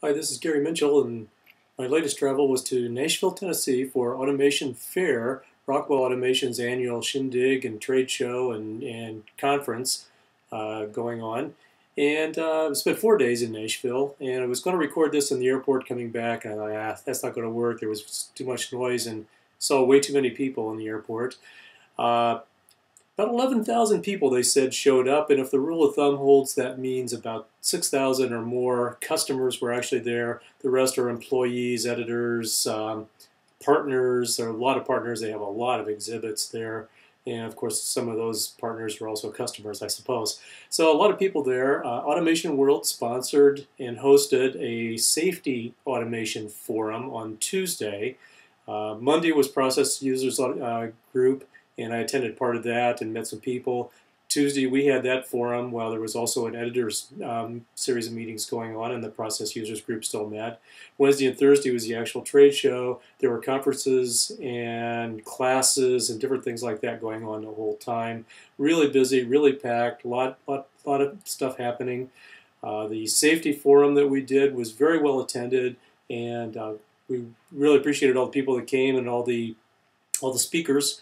Hi, this is Gary Mintchell, and my latest travel was to Nashville, Tennessee for Automation Fair, Rockwell Automation's annual shindig and trade show and conference going on. And spent 4 days in Nashville, and I was going to record this in the airport coming back, and I thought, that's not going to work. There was too much noise and saw way too many people in the airport. Uh, about 11,000 people, they said, showed up, and if the rule of thumb holds, that means about 6,000 or more customers were actually there. The rest are employees, editors, partners. There are a lot of partners. They have a lot of exhibits there. And of course, some of those partners were also customers, I suppose. So a lot of people there. Automation World sponsored and hosted a safety automation forum on Tuesday. Monday was Process Users Group, and I attended part of that and met some people. Tuesday we had that forum while there was also an editors series of meetings going on, and the Process Users Group still met. Wednesday and Thursday was the actual trade show. There were conferences and classes and different things like that going on the whole time. Really busy, really packed, a lot of stuff happening. The safety forum that we did was very well attended, and we really appreciated all the people that came and all the speakers.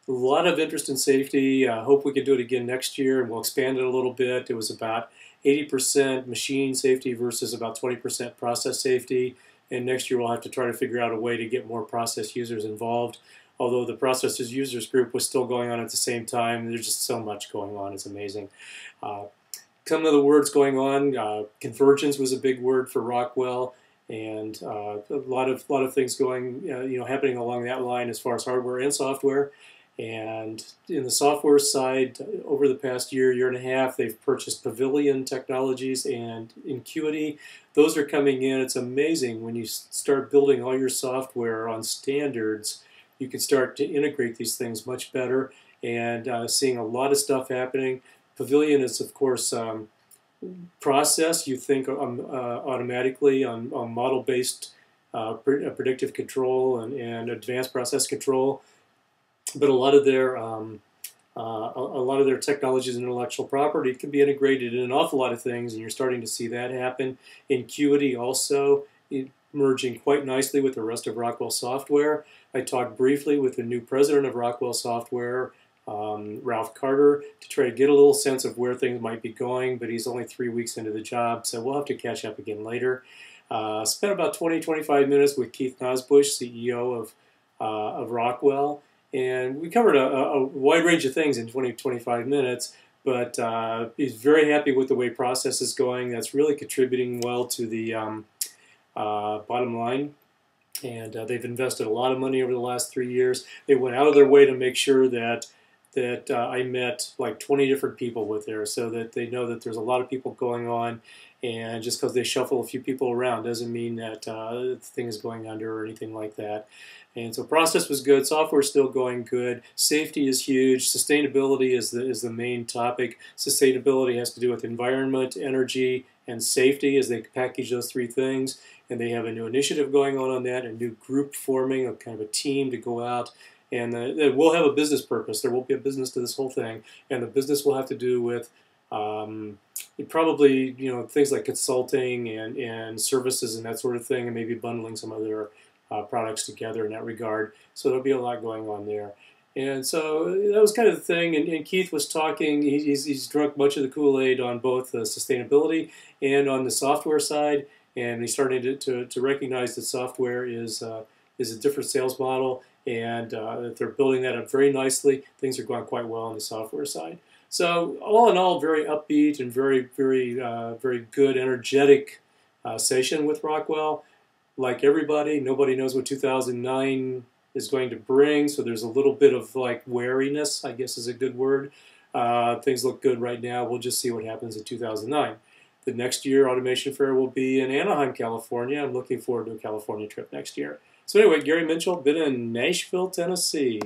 A lot of interest in safety. Hope we can do it again next year, and we'll expand it a little bit. It was about 80% machine safety versus about 20% process safety. And next year we'll have to try to figure out a way to get more process users involved. Although the process users group was still going on at the same time, there's just so much going on. It's amazing. Some of the words going on. Convergence was a big word for Rockwell. And a lot of things going, happening along that line as far as hardware and software. And in the software side, over the past year and a half, they've purchased Pavilion Technologies and Incuity. Those are coming in. It's amazing when you start building all your software on standards, you can start to integrate these things much better, and seeing a lot of stuff happening. Pavilion is, of course, process. You think automatically on model-based predictive control and advanced process control. But a lot of their technologies and intellectual property can be integrated in an awful lot of things, and you're starting to see that happen. Incuity also merging quite nicely with the rest of Rockwell Software. I talked briefly with the new president of Rockwell Software, Ralph Carter, to try to get a little sense of where things might be going, but he's only 3 weeks into the job, so we'll have to catch up again later. Spent about 20-25 minutes with Keith Nosbush, CEO of Rockwell. And we covered a wide range of things in 20-25 minutes, but he's very happy with the way process is going. That's really contributing well to the bottom line. And they've invested a lot of money over the last 3 years. They went out of their way to make sure that I met like 20 different people with there, so that they know that there's a lot of people going on. And just because they shuffle a few people around doesn't mean that the thing is going under or anything like that. And so process was good. Software is still going good. Safety is huge. Sustainability is the main topic. Sustainability has to do with environment, energy, and safety as they package those three things. And they have a new initiative going on that, a new group forming, a kind of a team to go out. And it will have a business purpose. There will be a business to this whole thing. And the business will have to do with probably things like consulting and services and that sort of thing, and maybe bundling some other products together in that regard. So there'll be a lot going on there. And so that was kind of the thing. And Keith was talking. He's drunk much of the Kool-Aid on both the sustainability and on the software side. And he's starting to recognize that software is a different sales model, and they're building that up very nicely. Things are going quite well on the software side. So all in all, very upbeat and very good, energetic session with Rockwell. Like everybody, nobody knows what 2009 is going to bring, so there's a little bit of like wariness, I guess is a good word. Things look good right now. We'll just see what happens in 2009. The next year, Automation Fair will be in Anaheim, California. I'm looking forward to a California trip next year. So anyway, Gary Mintchell, been in Nashville, Tennessee.